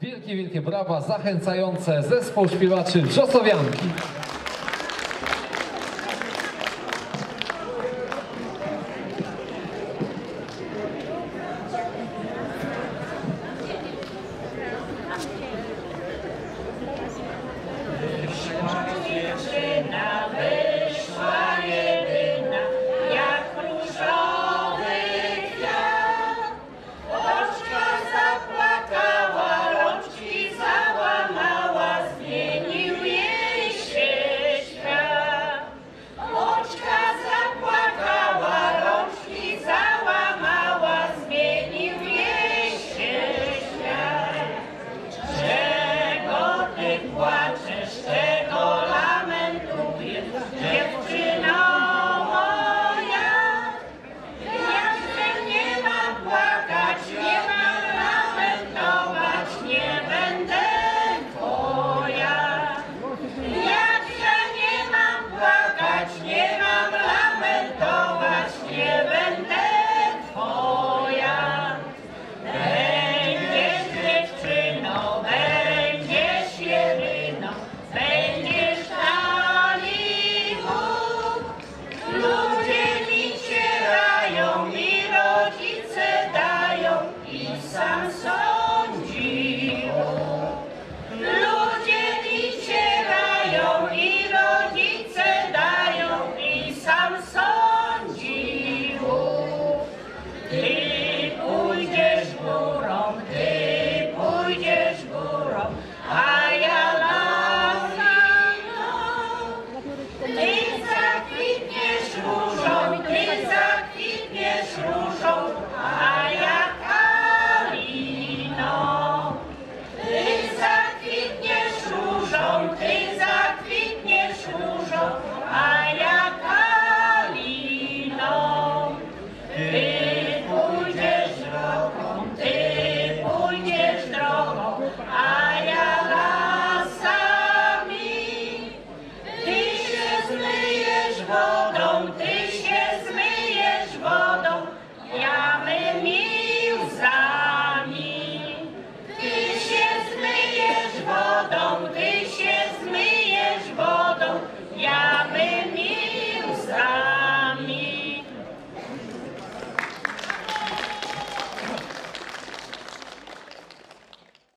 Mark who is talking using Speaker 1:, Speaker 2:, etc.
Speaker 1: Wielkie, wielkie brawa zachęcające zespół śpiewaczy Wrzosowianki.
Speaker 2: Sam sądzi, ludzie wycierają i rodzice dają i sam sądzi. Ty pójdziesz górą, a ja lasem. Ty zakwitniesz różą, a ja a ja kaliną. Ty pójdziesz drogą, a ja lasami. Ty się zmyjesz wodą.